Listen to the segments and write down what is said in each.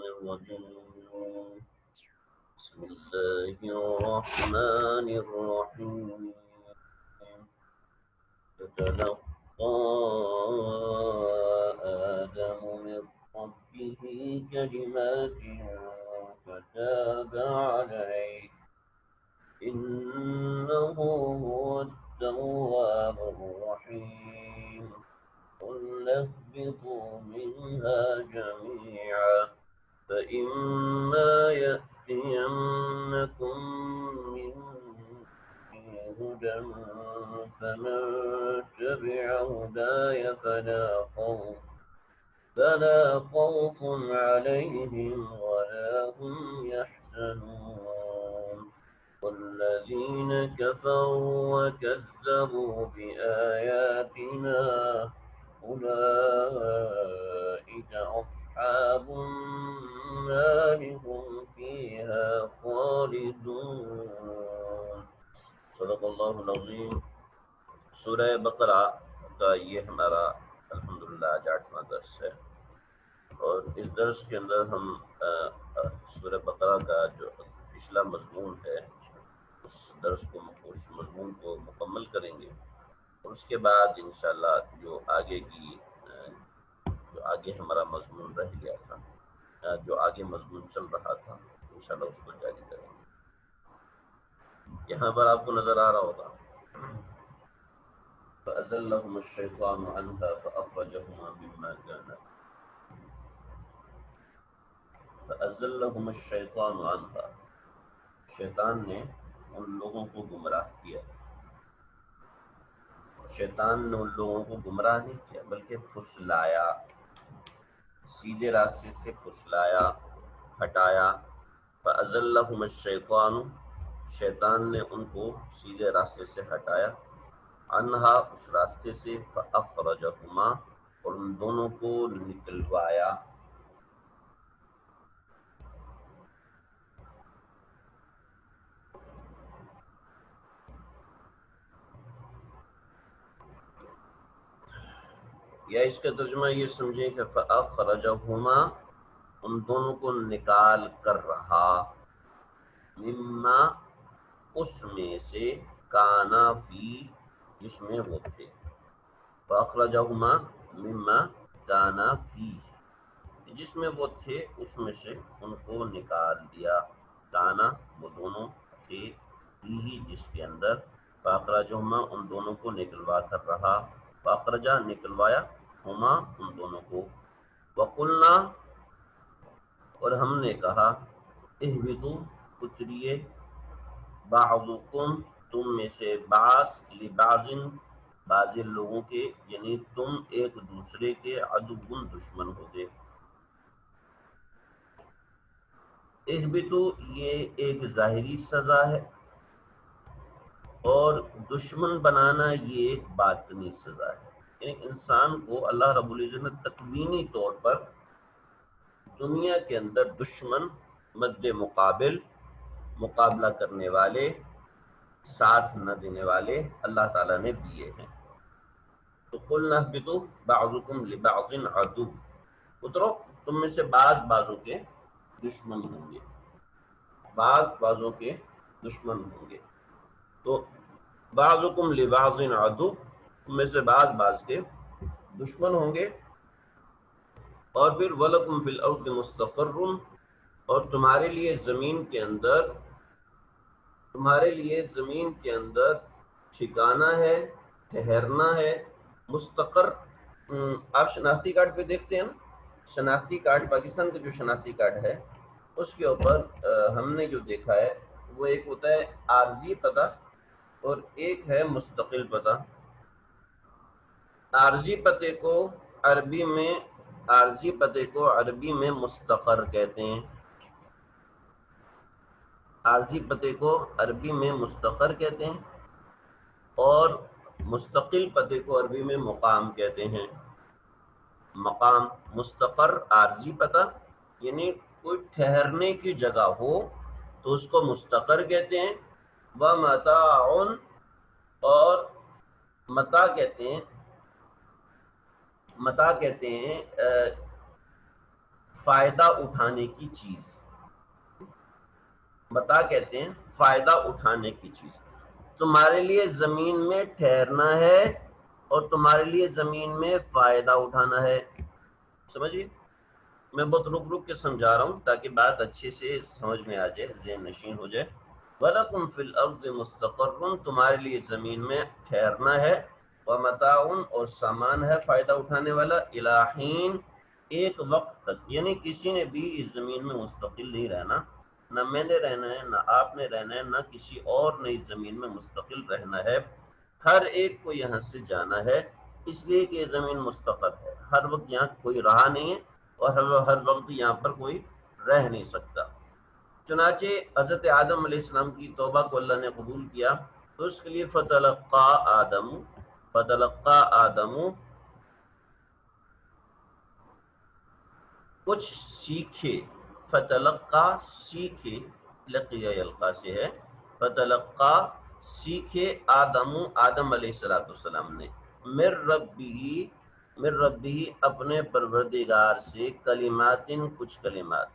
الرجيم بسم الله الرحمن الرحيم فتلقى آدم من ربه كلمات فتاب عليه إنه هو التواب الرحيم قل اهبطوا منها جميعا فإما يأتينكم مني هدى فمن تبع هداي فلا خوف عليهم ولا هم يحزنون والذين كفروا وكذبوا بآياتنا أولئك أصحاب النار هم فيها خالدون صدق اللہ العظیم۔ سورہ بقرہ کا یہ ہمارا الحمدللہ آج 8واں درس ہے، اور اس درس کے اندر ہم سورہ بقرہ کا جو پچھلا مضمون ہے اس مضمون کو مکمل کریں گے، اور اس کے بعد انشاءاللہ جو آگے ہمارا مضمون رہ گیا تھا، جو آگے مضمون چل رہا تھا، انشاءاللہ اس کو جاری کریں گے۔ یہاں پر آپ کو نظر آ رہا ہوگا فَأَزَلَّهُمُ الشَّيْطَانُ عَنْهَا فَأَخْرَجَهُمَا مِمَّا كَانَا فَأَزَلَّهُمُ الشَّيْطَانُ عَنْهَا، شیطان نے ان لوگوں کو گمراہ کیا۔ شیطان نے ان لوگوں کو گمراہ نہیں کیا بلکہ پھسلایا، سیدھے راستے سے پھسلایا، ہٹایا۔ فَأَزَلَّهُمُ الشَّيْطَانُ، شیطان نے ان کو سیدھے راستے سے ہٹایا، عنہا اس راستے سے، فَأَخْرَجَهُمَا اور ان دونوں کو نکلوایا۔ یا اس کا ترجمہ یہ سمجھیں کہ فَأَخْرَجَهُمَا ان دونوں کو نکال کر رہا، مما اس میں سے، کانا فی جس میں وہ تھے، فَأَخْرَجَهُمَا مما کانا فی جس میں وہ تھے اس میں سے ان کو نکال دیا، کانا وہ دونوں تھے، فی جس کے اندر، فَأَخْرَجَهُمَا ان دونوں کو نکلوا کر رہا، فَأَخْرَجَ نکلوایا، ہما ان دونوں کو، وَقُلْنَا اور ہم نے کہا، اہبطوا اتریے، بعضکم تم میں سے، بعض لبعض بعض لوگوں کے، یعنی تم ایک دوسرے کے، عدو دشمن ہوگے۔ اہبطوا یہ ایک ظاہری سزا ہے، اور دشمن بنانا یہ ایک باطنی سزا ہے۔ یعنی انسان کو اللہ رب العزت نے تکوینی طور پر دنیا کے اندر دشمن، مد مقابل، مقابلہ کرنے والے، ساتھ نہ دینے والے اللہ تعالیٰ نے دیے ہیں۔ تو قُلْنَا اهْبِطُوا بَعْضُكُمْ لِبَعْضٍ عَدُوٌّ، اترو تم میں سے بعض بعضوں کے دشمن ہوں گے، بعض بعضوں کے دشمن ہوں گے۔ تو بعضکم لبعض عدو، تم میں سے بعض بعض کے دشمن ہوں گے۔ اور پھر وَلَكُمْ فِي الْأَرْضِ مُسْتَقَرٌّ، اور تمہارے لیے زمین کے اندر ٹھکانہ ہے، ٹھہرنا ہے۔ مستقر، آپ شناختی کارڈ پہ دیکھتے ہیں نا، شناختی کارڈ، پاکستان کا جو شناختی کارڈ ہے اس کے اوپر ہم نے جو دیکھا ہے وہ ایک ہوتا ہے عارضی پتہ اور ایک ہے مستقل پتہ۔ عارضی پتے کو عربی میں مستقر کہتے ہیں، عارضی پتے کو عربی میں مستقر کہتے ہیں، اور مستقل پتے کو عربی میں مقام کہتے ہیں۔ مقام، مستقر عارضی پتہ، یعنی کوئی ٹھہرنے کی جگہ ہو تو اس کو مستقر کہتے ہیں۔ وَمَتَاعٌ اور متاع کہتے ہیں فائدہ اٹھانے کی چیز، متا کہتے ہیں فائدہ اٹھانے کی چیز۔ تمہارے لیے زمین میں ٹھہرنا ہے اور تمہارے لیے زمین میں فائدہ اٹھانا ہے، سمجھیے؟ میں بہت رک رک کے سمجھا رہا ہوں تاکہ بات اچھے سے سمجھ میں آ جائے، ذہن نشین ہو جائے۔ وَلَكُمْ فِي الْأَرْضِ مُسْتَقَرٌّ، تمہارے لیے زمین میں ٹھہرنا ہے، وَمَتَاعٌ اور سامان ہے فائدہ اٹھانے والا، إِلَىٰ حِينٍ ایک وقت تک، یعنی کسی نے بھی اس زمین میں مستقل نہیں رہنا، نہ میں نے رہنا ہے، نہ آپ نے رہنا ہے، نہ کسی اور نے اس زمین میں مستقل رہنا ہے، ہر ایک کو یہاں سے جانا ہے، اس لیے کہ یہ زمین مستقر ہے، ہر وقت یہاں کوئی رہا نہیں ہے اور ہر وقت یہاں پر کوئی رہ نہیں سکتا۔ چنانچہ حضرت آدم علیہ السلام کی توبہ کو اللہ نے قبول کیا تو اس کے لیے فتلقى آدم کچھ سیکھے، فتلقى سیکھے، لقیہ یلقا سے ہے، فتلقى سیکھے آدم علیہ السلام نے، من ربی اپنے پروردگار سے، کلمات کچھ کلمات،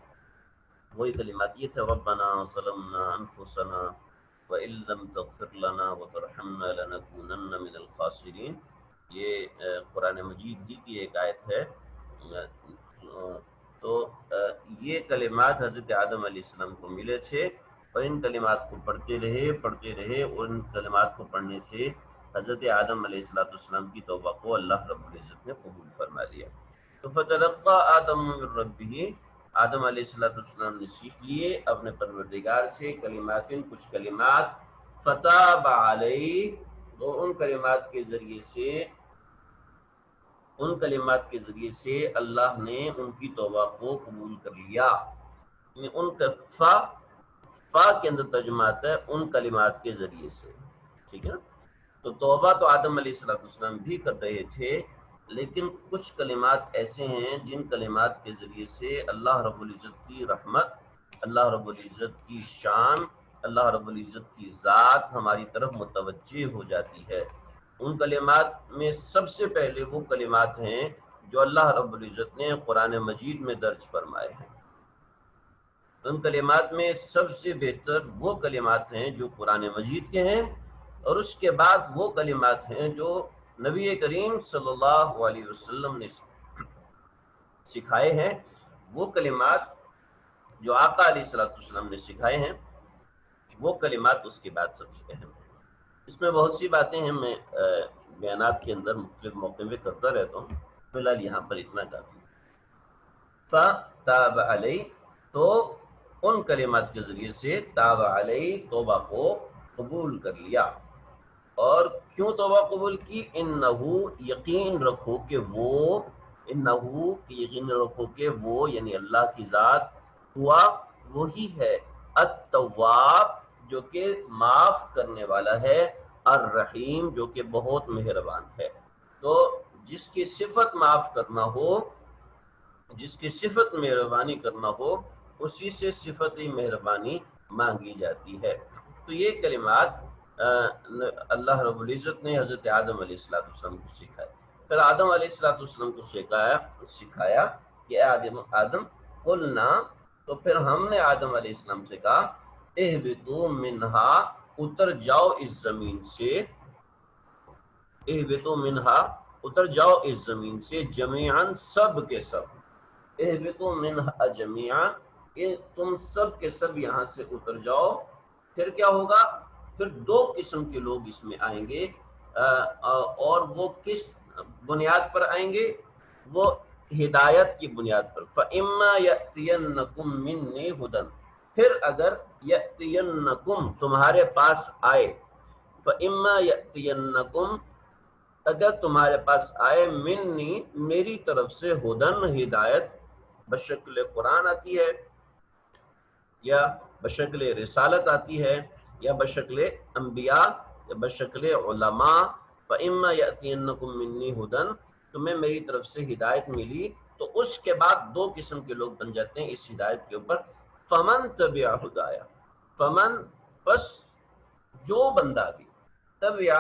وہی کلمات یہ تھے، ربنا ظلمنا انفسنا وان لم تغفر لنا وترحمنا لنکونن من الخاسرین، یہ قرآن مجید ہی کی ایک آیت ہے۔ تو یہ کلمات حضرت آدم علیہ السلام کو ملے تھے اور ان کلمات کو پڑھتے رہے اور ان کلمات کو پڑھنے سے حضرت آدم علیہ السلام کی توبہ کو اللہ رب العزت نے قبول فرما لیا۔ تو فتلقى آدم من ربہ، آدم علیہ السلام نے سیکھ لیے اپنے پروردگار سے کلمات کچھ کلمات، فتاب علیہ، تو ان کلمات کے ذریعے سے اللہ نے ان کی توبہ کو قبول کر لیا۔ ان کا فا کے اندر ترجمہ آتا ہے ان کلمات کے ذریعے سے، ٹھیک ہے نا؟ تو توبہ تو آدم علیہ السلام بھی کر رہے تھے، لیکن کچھ کلمات ایسے ہیں جن کلمات کے ذریعے سے اللہ رب العزت کی رحمت، اللہ رب العزت کی شان، اللہ رب العزت کی ذات ہماری طرف متوجہ ہو جاتی ہے۔ ان کلمات میں سب سے پہلے وہ کلمات ہیں جو اللہ رب العزت نے قرآن مجید میں درج فرمائے ہیں۔ ان کلمات میں سب سے بہتر وہ کلمات ہیں جو قرآن مجید کے ہیں، اور اس کے بعد وہ کلمات ہیں جو نبی کریم صلی اللہ علیہ وسلم نے سکھائے ہیں، وہ کلمات جو آقا علیہ السلام نے سکھائے ہیں، وہ کلمات اس کے بعد سب سے اہم ہیں۔ اس میں بہت سی باتیں ہیں، میں بیانات کے اندر مختلف موقع میں کرتا رہتا ہوں، فی الحال یہاں پر اتنا کافی۔ فتاب علیہ، تو ان کلمات کے ذریعے سے تاب علیہ توبہ کو قبول کر لیا۔ اور کیوں توبہ قبول کی؟ انہو یقین رکھو کہ وہ، انہو یقین رکھو کہ وہ یعنی اللہ کی ذات، ہوا وہی ہے، التواب جو کہ معاف کرنے والا ہے، الرحیم جو کہ بہت مہربان ہے۔ تو جس کی صفت معاف کرنا ہو، جس کی صفت مہربانی کرنا ہو، اسی سے صفت مہربانی مانگی جاتی ہے۔ تو یہ کلمات اللہ رب العزت نے حضرت آدم علیہ السلام کو سکھایا۔ پھر آدم علیہ السلام کو سکھایا کہ آدم قلنا، تو پھر ہم نے آدم علیہ السلام سے کہا اہبطوا منہا، اتر جاؤ اس زمین سے، اہبطوا منہا اتر جاؤ اس زمین سے، جمیعاً سب کے سب، اہبطوا منہا جمیعاً کہ تم سب کے سب یہاں سے اتر جاؤ۔ پھر کیا ہوگا؟ پھر دو قسم کے لوگ اس میں آئیں گے، اور وہ کس بنیاد پر آئیں گے؟ وہ ہدایت کی بنیاد پر۔ فَإِمَّا يَأْتِيَنَّكُم مِّنِّي هُدًى، پھر اگر یأتینکم تمہارے پاس آئے، فَإِمَّا يَأْتِيَنَّكُم اگر تمہارے پاس آئے، منی میری طرف سے، ہدن ہدایت، بشکل قرآن آتی ہے یا بشکل رسالت آتی ہے یا بشکل انبیاء یا بشکل علماء، فَإِمَّا يَأْتِيَنَّكُم مِّنِّي هُدًى تمہیں میری طرف سے ہدایت ملی، تو اس کے بعد دو قسم کے لوگ بن جاتے ہیں اس ہدایت کے اوپر۔ فمن تبع ہدایا، فمن پس جو بندہ بھی، تبع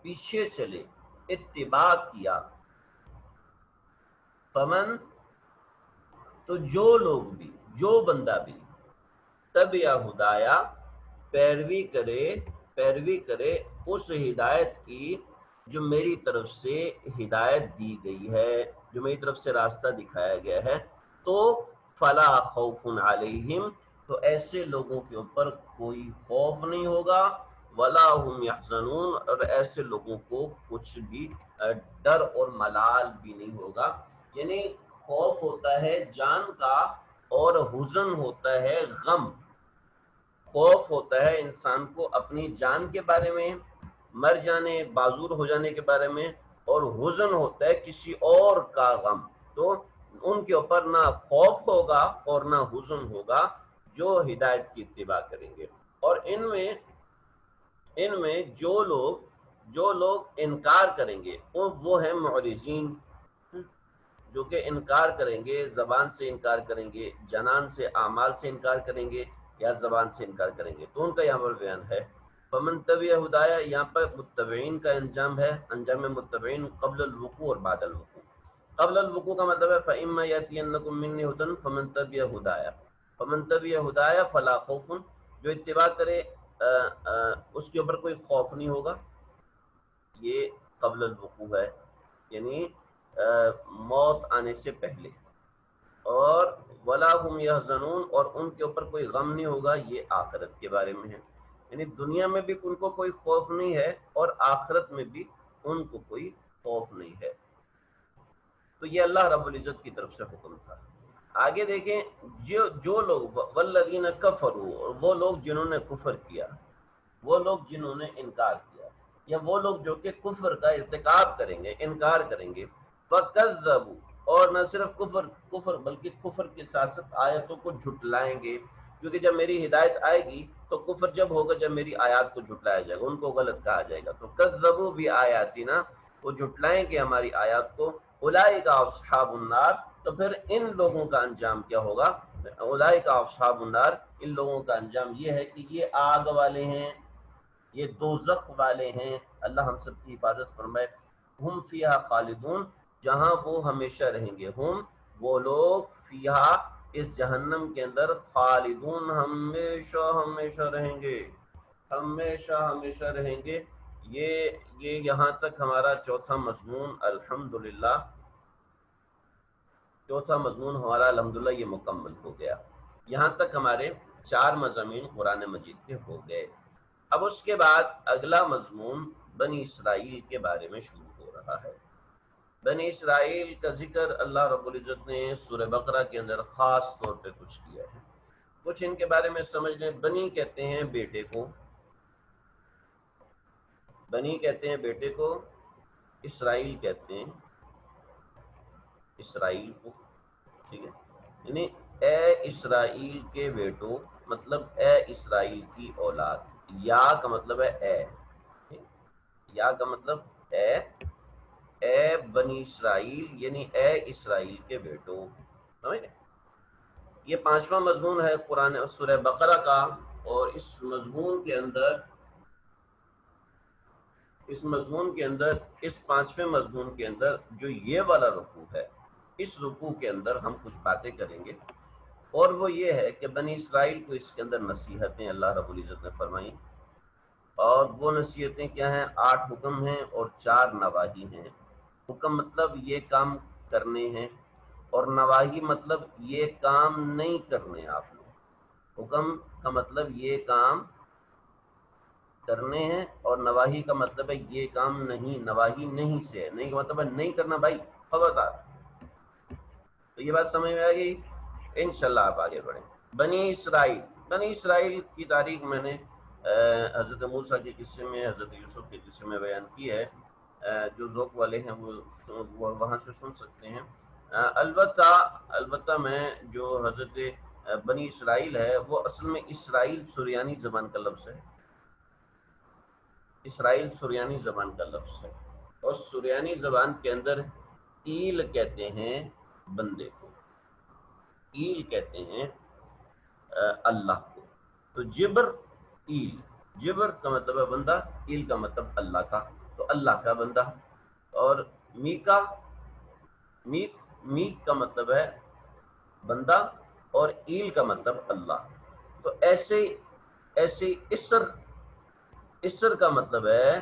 پیچھے چلے، اتباع کیا، فمن تو جو لوگ بھی، جو بندہ بھی تب یا ہدایا پیروی کرے اس ہدایت کی جو میری طرف سے ہدایت دی گئی ہے، جو میری طرف سے راستہ دکھایا گیا ہے، تو فلا خوف علیہم، تو ایسے لوگوں کے اوپر کوئی خوف نہیں ہوگا، ولا هم یحزنون، اور ایسے لوگوں کو کچھ بھی ڈر اور ملال بھی نہیں ہوگا۔ یعنی خوف ہوتا ہے جان کا اور حزن ہوتا ہے غم۔ خوف ہوتا ہے انسان کو اپنی جان کے بارے میں، مر جانے، معذور ہو جانے کے بارے میں، اور حزن ہوتا ہے کسی اور کا غم۔ تو ان کے اوپر نہ خوف ہوگا اور نہ حزن ہوگا جو ہدایت کی اتباع کریں گے۔ اور ان میں جو لوگ انکار کریں گے وہ ہیں معرضین، جو کہ انکار کریں گے، زبان سے انکار کریں گے، جنان سے، اعمال سے انکار کریں گے، یا زبان سے انکار کریں گے، تو ان کا یہاں پر بیان ہے۔ فمن تبع ہدایا، یہاں پر متبعین کا انجام ہے، انجام متبعین قبل الوقوع اور بعد الوقوع۔ قبل الوقوع کا مطلب ہے فَإِمَّا يَأْتِيَنَّكُم مِّنِّي هُدًى فَمَن تَبِعَ هُدَايَ، فَمَن تَبِعَ هُدَايَ فَلَا خَوْفٌ، جو اتباع کرے اس کے اوپر کوئی خوف نہیں ہوگا، یہ قبل الوقوع ہے، یعنی موت آنے سے پہلے۔ اور ولا هم يحزنون، اور ان کے اوپر کوئی غم نہیں ہوگا، یہ آخرت کے بارے میں ہے۔ یعنی دنیا میں بھی ان کو کوئی خوف نہیں ہے اور آخرت میں بھی ان کو کوئی خوف نہیں ہے۔ تو یہ اللہ رب العزت کی طرف سے حکم تھا۔ آگے دیکھیں، جو لوگ والذین کفروا، وہ لوگ جنہوں نے کفر کیا، وہ لوگ جنہوں نے انکار کیا، یا وہ لوگ جو کہ کفر کا ارتکاب کریں گے، انکار کریں گے، فَكَذَّبُوا، اور نہ صرف کفر بلکہ کفر کے ساتھ ساتھ آیتوں کو جھٹلائیں گے، کیونکہ جب میری ہدایت آئے گی تو کفر جب ہوگا جب میری آیات کو جھٹلایا جائے گا، ان کو غلط کہا جائے گا، تو کذبوا بآیاتنا، وہ جھٹلائیں گے ہماری آیات کو، اولئک اصحاب النار، تو پھر ان لوگوں کا انجام کیا ہوگا؟ اولئک اصحاب النار، ان لوگوں کا انجام یہ ہے کہ یہ آگ والے ہیں، یہ دوزخ والے ہیں، اللہ ہم سب کی حفاظت فرمائے۔ ہم فیہا خالدون، جہاں وہ ہمیشہ رہیں گے، ہم وہ لوگ فیہا اس جہنم کے اندر، خالدون ہمیشہ ہمیشہ رہیں گے، ہمیشہ ہمیشہ رہیں گے۔ یہ یہاں تک ہمارا چوتھا مضمون الحمدللہ، چوتھا مضمون ہمارا الحمدللہ یہ مکمل ہو گیا۔ یہاں تک ہمارے 4 مضامین قرآن مجید کے ہو گئے۔ اب اس کے بعد اگلا مضمون بنی اسرائیل کے بارے میں شروع ہو رہا ہے۔ بنی اسرائیل کا ذکر اللہ رب العزت نے سورہ بقرہ کے اندر خاص طور پہ کچھ کیا ہے۔ کچھ ان کے بارے میں سمجھ لیں۔ بنی کہتے ہیں بیٹے کو، بنی کہتے ہیں بیٹے کو، اسرائیل کہتے ہیں اسرائیل کو، ٹھیک ہے، یعنی اے اسرائیل کے بیٹو، مطلب اے اسرائیل کی اولاد۔ یا کا مطلب ہے اے، یا کا مطلب اے بنی اسرائیل، یعنی اے اسرائیل کے بیٹو، سمجھ گئے؟ یہ 5واں مضمون ہے قرآن سورہ بقرہ کا، اور اس مضمون کے اندر اس 5ویں مضمون کے اندر جو یہ والا رکوع ہے، اس رکوع کے اندر ہم کچھ باتیں کریں گے، اور وہ یہ ہے کہ بنی اسرائیل کو اس کے اندر نصیحتیں اللہ رب العزت نے فرمائیں، اور وہ نصیحتیں کیا ہیں؟ 8 حکم ہیں اور 4 نواہی ہیں۔ حکم مطلب یہ کام کرنے ہیں، اور نواہی مطلب یہ کام نہیں کرنے آپ لوگ۔ حکم کا مطلب یہ کام کرنے ہیں، اور نواہی کا مطلب ہے یہ کام نہیں، نواہی نہیں سے، نہیں کا مطلب ہے نہیں کرنا بھائی، خبردار۔ تو یہ بات سمجھ میں آ گئی؟ انشاءاللہ آپ آگے بڑھیں۔ بنی اسرائیل کی تاریخ میں نے حضرت موسیٰ کے قصے میں، حضرت یوسف کے قصے میں بیان کی ہے، جو ذوق والے ہیں وہ وہاں سے سن سکتے ہیں۔ البتہ میں جو حضرت بنی اسرائیل ہے وہ اصل میں اسرائیل سریانی زبان کا لفظ ہے، اسرائیل سریانی زبان کا لفظ ہے، اور سریانی زبان کے اندر ایل کہتے ہیں بندے کو، ایل کہتے ہیں اللہ کو۔ تو جبر ایل، جبر کا مطلب ہے بندہ، ایل کا مطلب اللہ کا، تو اللہ کا بندہ۔ اور میک کا مطلب ہے بندہ اور ایل کا مطلب اللہ. تو ایسے اسر کا مطلب ہے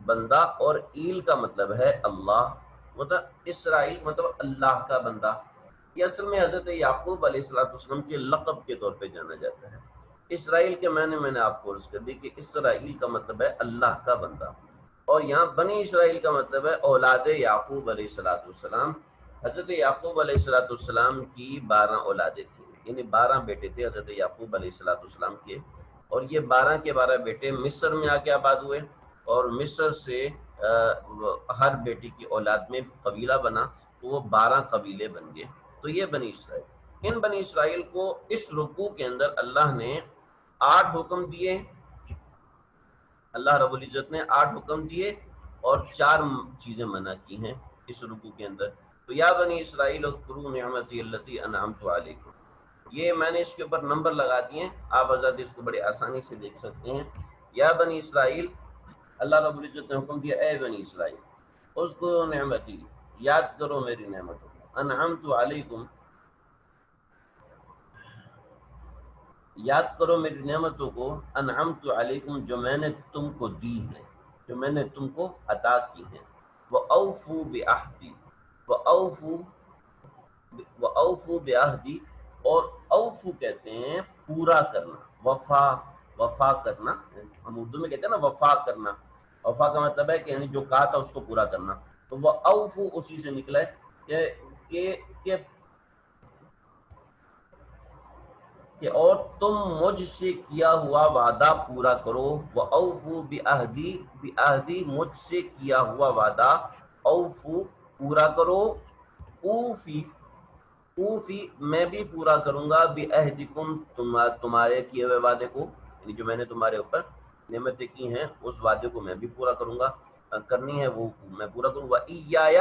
بندہ اور ایل کا مطلب ہے اللہ. مطلب اسرائیل مطلب اللہ کا بندہ. یہ اصل میں حضرت یعقوب علیہ السلام کے لقب کے طور پہ جانا جاتا ہے. اسرائیل کے معنی میں نے آپ کو عرض کر دی کہ اسرائیل کا مطلب ہے اللہ کا بندہ، اور یہاں بنی اسرائیل کا مطلب ہے اولاد یعقوب علیہ السلام. حضرت یعقوب علیہ السلام کی 12 اولادیں تھیں، یعنی 12 بیٹے تھے حضرت یعقوب علیہ السلام کے، اور یہ 12 کے 12 بیٹے مصر میں آ کے آباد ہوئے، اور مصر سے ہر بیٹی کی اولاد میں قبیلہ بنا، تو وہ 12 قبیلے بن گئے. تو یہ بنی اسرائیل. ان بنی اسرائیل کو اس رکوع کے اندر اللہ نے 8 حکم دیے. اللہ رب العزت نے 8 حکم دیے اور 4 چیزیں منع کی ہیں اس رکوع کے اندر. تو یا بنی اسرائیل اذکروا نعمتی التی انعمت علیکم، یہ میں نے اس کے اوپر نمبر لگا دیے ہیں، آپ حضرات اس کو بڑے آسانی سے دیکھ سکتے ہیں. یا بنی اسرائیل، اللہ رب العزت نے حکم دیا اے بنی اسرائیل اذکروا نعمتی، یاد کرو میری نعمتوں کو، انعمت علیکم، یاد کرو میری نعمتوں کو، انعمت علیکم، جو میں نے تم کو دی ہیں، جو میں نے تم کو عطا کی ہیں. وَأَوْفُوا بِعَهْدِي، وَأَوْفُوا بِعَهْدِي، اور اوفو کہتے ہیں پورا کرنا، وفا کرنا. ہم اردو میں کہتے ہیں نا وفا کرنا. وفا کا مطلب ہے کہ یعنی جو کہا تھا اس کو پورا کرنا. تو وہ اوفو اسی سے نکلا ہے کہ اور تم مجھ سے کیا ہوا وعدہ پورا کرو. وَأَوْفُوا بِعَهْدِي، مجھ سے کیا ہوا وعدہ، اوفو پورا کرو، اوفی میں بھی پورا کروں گا، بعہدکم تمہارے کیے ہوئے وعدے کو، یعنی جو میں نے تمہارے اوپر نعمتیں کی ہیں اس وعدے کو میں بھی پورا کروں گا، کرنی ہے وہ میں پورا کروں گا. وَإِيَّايَ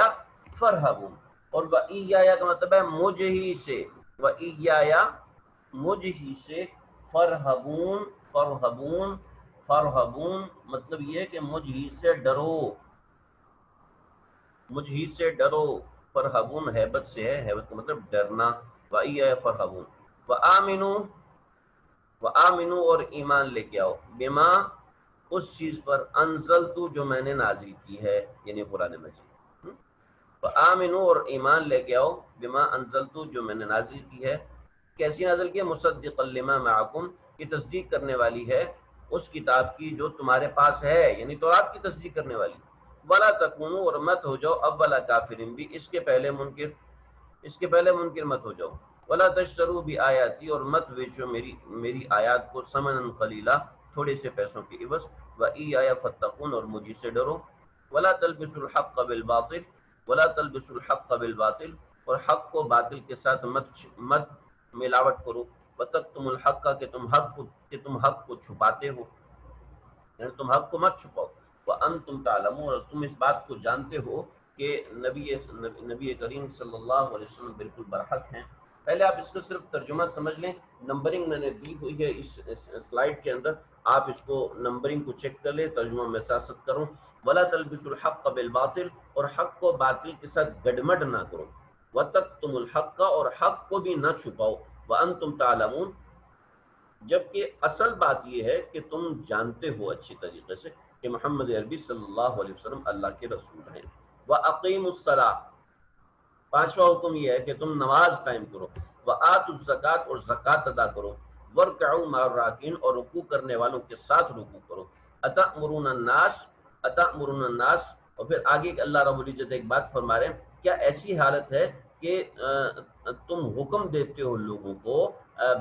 فَارْهَبُونِ، اور وَإِيَّايَ کا مطلب ہے مجھ ہی سے، وَإِيَّايَ مجھ ہی سے، فرحبون مطلب یہ کہ مجھ ہی سے ڈرو، مجھ ہی سے ڈرو. فرحبون ہیبت سے ہے، ہیبت کا مطلب ڈرنا. وَإِيَّايَ فَارْهَبُونِ وَآمِنُوا، اور ایمان لے کے آؤ، بما اس چیز پر، انزلت جو میں نے نازل کی ہے، یعنی قرآن مجید. وآمنوا، اور ایمان لے کے آؤ، بما انزلت جو میں نے نازل کی ہے. کیسی نازل کی ہے؟ مصدقا لما معکم، کی تصدیق کرنے والی ہے اس کتاب کی جو تمہارے پاس ہے، یعنی تورات کی تصدیق کرنے والی. ولا تکونوا، اور مت ہو جاؤ، اول کافر بھی، اس کے پہلے منکر مت ہو جاؤ. ولا تشتروا بآیاتی، اور مت بیچو میری آیات کو، ثمنا قلیلا، تھوڑے سے پیسوں کے عوض. وإیایا فاتقون، اور مجھے سے ڈرو. ولا تلبسوا الحق بالباطل، اور حق کو باطل کے ساتھ مت ملاوٹ کرو. وتکتموا الحق، کہ تم حق کو چھپاتے ہو، یعنی تم حق کو مت چھپاؤ. وانتم تعلمون، اور تم اس بات کو جانتے ہو کہ نبی کریم صلی اللہ علیہ وسلم بالکل برحق ہیں. پہلے آپ اس کا صرف ترجمہ سمجھ لیں، نمبرنگ میں نے دی ہوئی ہے اس سلائیڈ کے اندر، آپ اس کو نمبرنگ کو چیک کر لیں، ترجمہ میں ساتھ کروں. ولا تلبسوا الحق بالباطل، اور حق کو باطل کے ساتھ گڈمڈ نہ کرو. وتکتموا الحق، اور حق کو بھی نہ چھپاؤ. وانتم تعلمون، جبکہ اصل بات یہ ہے کہ تم جانتے ہو اچھی طریقے سے کہ محمد عربی صلی اللہ علیہ وسلم اللہ کے رسول ہیں. وَأَقِيمُوا الصَّلَاةَ، 5واں حکم یہ ہے کہ تم نماز قائم کرو. وَآتُوا الزَّکَاةَ، اور زکوٰۃ ادا کرو. وَارْكَعُوا مَعَ الرَّاكِعِينَ، اور رکوع کرنے والوں کے ساتھ رکوع کرو. أَتَأْمُرُونَ النَّاسَ، اور پھر آگے اللہ رب العزت ایک بات فرما رہے ہیں، کیا ایسی حالت ہے کہ تم حکم دیتے ہو لوگوں کو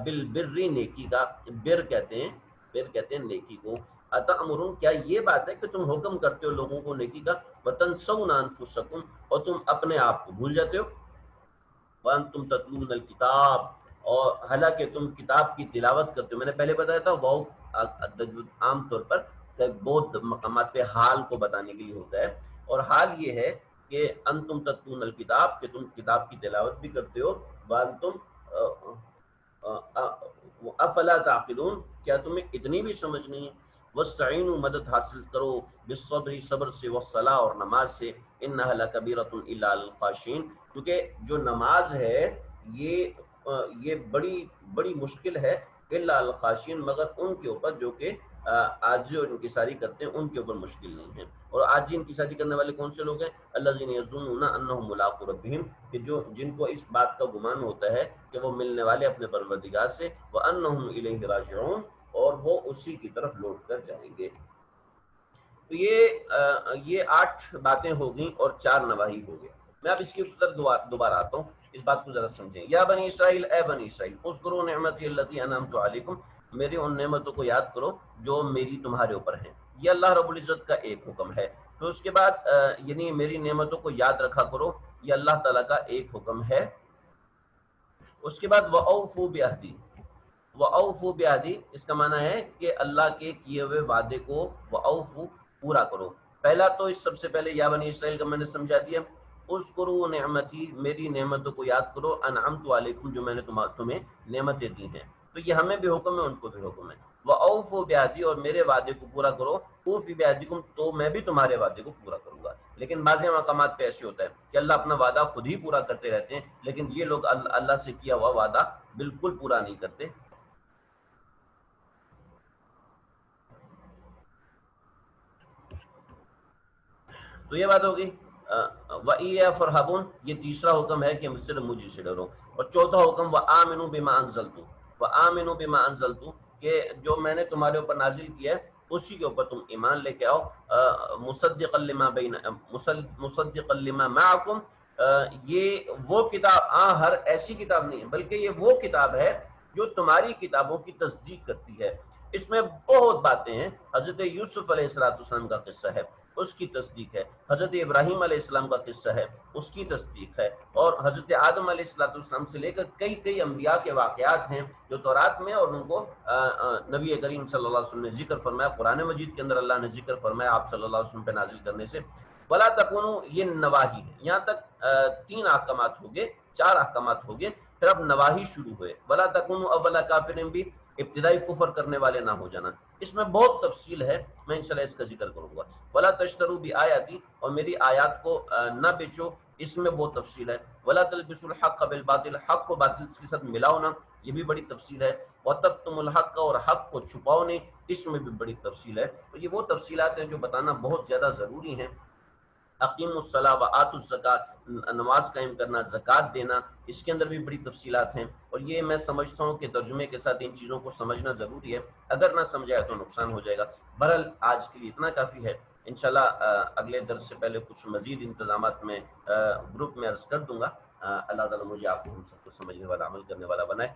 بالبر، نیکی کا، بر کہتے ہیں نیکی کو. اتأمرون، کیا یہ بات ہے کہ تم حکم کرتے ہو لوگوں کو نیکی کا. وتنسون انفسکم، اور تم اپنے آپ کو بھول جاتے ہو. وانتم تتلون الکتاب، اور حالانکہ تم کتاب کی تلاوت کرتے ہو. میں نے پہلے بتایا تھا واو عام طور پر بہت مقامات پہ حال کو بتانے کے لیے ہوتا ہے، اور حال یہ ہے کہ انتم تتلون الکتاب، کہ تم کتاب کی تلاوت بھی کرتے ہو. وانتم افلا تعقلون، کیا تمہیں اتنی بھی سمجھ نہیں ہے. واستعینوا، مدد حاصل کرو، بالصبر، صبر سے، والصلاۃ، اور نماز سے. انھا لکبیرۃ الا للخاشعین، کیونکہ جو نماز ہے یہ یہ بڑی بڑی مشکل ہے الا الخاشین، مگر ان کے اوپر جو کہ عاجزی اور انکساری کرتے ہیں ان کے اوپر مشکل نہیں ہے۔ اور عاجزی انکساری کرنے والے کون سے لوگ ہیں؟ الذین یظنون انہم ملاقو ربہم، کہ جو جن کو اس بات کا گمان ہوتا ہے کہ وہ ملنے والے اپنے پروردگار سے، وانہم الیہ راجعون، اور وہ اسی کی طرف لوٹ کر جائیں گے۔ تو یہ 8 باتیں ہو گئیں اور 4 نواہی ہو گئے۔ میں اب اس کی طرف دوبارہ آتا ہوں، اس بات کو ذرا سمجھیں۔ یا بنی اسرائیل، اے بنی اسرائیل، اذکروا نعمتی التی انعمت علیکم، میری ان نعمتوں کو یاد کرو جو میری تمہارے اوپر ہیں۔ یہ اللہ رب العزت کا ایک حکم ہے۔ تو اس کے بعد یعنی میری نعمتوں کو یاد رکھا کرو، یہ اللہ تعالیٰ کا ایک حکم ہے۔ اس کے بعد وَأَوْفُوا بِعَهْدِی، وَأَوْفُوا بِعَهْدِی اس کا معنی ہے کہ اللہ کے کیے ہوئے وعدے کو وَأَوْفُوا پورا کرو۔ پہلا تو اس سب سے پہلے یا بنی اسرائیل کا میں نے سمجھا دیا، اذکروا نعمتی، میری نعمتوں کو یاد کرو، انعمت علیکم، جو میں نے تمہیں نعمتیں دی ہیں۔ تو یہ ہمیں بھی حکم ہے، ان کو بھی حکم ہے۔ وَأَوْفُوا بِعَهْدِی، اور میرے وعدے کو پورا کرو، اوفی بِعَهْدِکُم، تو میں بھی تمہارے وعدے کو پورا کروں گا۔ لیکن بعض مقامات پہ ایسے ہوتا ہے کہ اللہ اپنا وعدہ خود ہی پورا کرتے رہتے ہیں، لیکن یہ لوگ اللہ سے کیا ہوا وعدہ بالکل پورا نہیں کرتے۔ تو یہ بات ہوگی۔ وَإِيَّا فَارْهَبُونَ، یہ تیسرا حکم ہے کہ صرف مجھے سے ڈرو۔ اور چوتھا حکم وَآمِنُوا بِمَا أَنزَلْتُ، وَآمِنُوا بِمَا أَنزَلْتُ، کہ جو میں نے تمہارے اوپر نازل کیا ہے اسی کے اوپر تم ایمان لے کے آؤ۔ مصدقا لما معکم، یہ وہ کتاب، ہر ایسی کتاب نہیں ہے، بلکہ یہ وہ کتاب ہے جو تمہاری کتابوں کی تصدیق کرتی ہے۔ اس میں بہت باتیں ہیں۔ حضرت یوسف علیہ السلام کا قصہ ہے، اس کی تصدیق ہے۔ حضرت ابراہیم علیہ السلام کا قصہ ہے، اس کی تصدیق ہے۔ اور حضرت آدم علیہ السلام سے لے کر کئی انبیاء کے واقعات ہیں جو تورات میں، اور ان کو نبی کریم صلی اللہ علیہ وسلم نے ذکر فرمایا، قرآن مجید کے اندر اللہ نے ذکر فرمایا آپ صلی اللہ علیہ وسلم پہ نازل کرنے سے۔ ولا تکونوا، یہ نواہی ہے۔ یہاں تک 3 احکامات ہو گئے، 4 احکامات ہو گئے، پھر اب نواہی شروع ہوئے۔ ولا تکونوا اول کافر بھی، ابتدائی کفر کرنے والے نہ ہو جانا۔ اس میں بہت تفصیل ہے، میں انشاءاللہ اس کا ذکر کروں گا۔ ولا تشتروا بآیاتی، اور میری آیات کو نہ بیچو، اس میں بہت تفصیل ہے۔ ولا تلبسوا الحق بالباطل، حق کو باطل کے ساتھ ملاؤ نہ، یہ بھی بڑی تفصیل ہے۔ وتکتموا الحق، اور حق کو چھپاؤ نہیں، اس میں بھی بڑی تفصیل ہے۔ تو یہ وہ تفصیلات ہیں جو بتانا بہت زیادہ ضروری ہیں۔ اقیموا الصلاۃ وآتوا الزکاۃ، نماز قائم کرنا، زکوٰۃ دینا، اس کے اندر بھی بڑی تفصیلات ہیں۔ اور یہ میں سمجھتا ہوں کہ ترجمے کے ساتھ ان چیزوں کو سمجھنا ضروری ہے، اگر نہ سمجھائے تو نقصان ہو جائے گا۔ بہرحال آج کے لیے اتنا کافی ہے۔ انشاءاللہ اگلے درس سے پہلے کچھ مزید انتظامات میں گروپ میں عرض کر دوں گا۔ اللہ تعالیٰ مجھے آپ کو ہم سب کو سمجھنے والا، عمل کرنے والا بنائے۔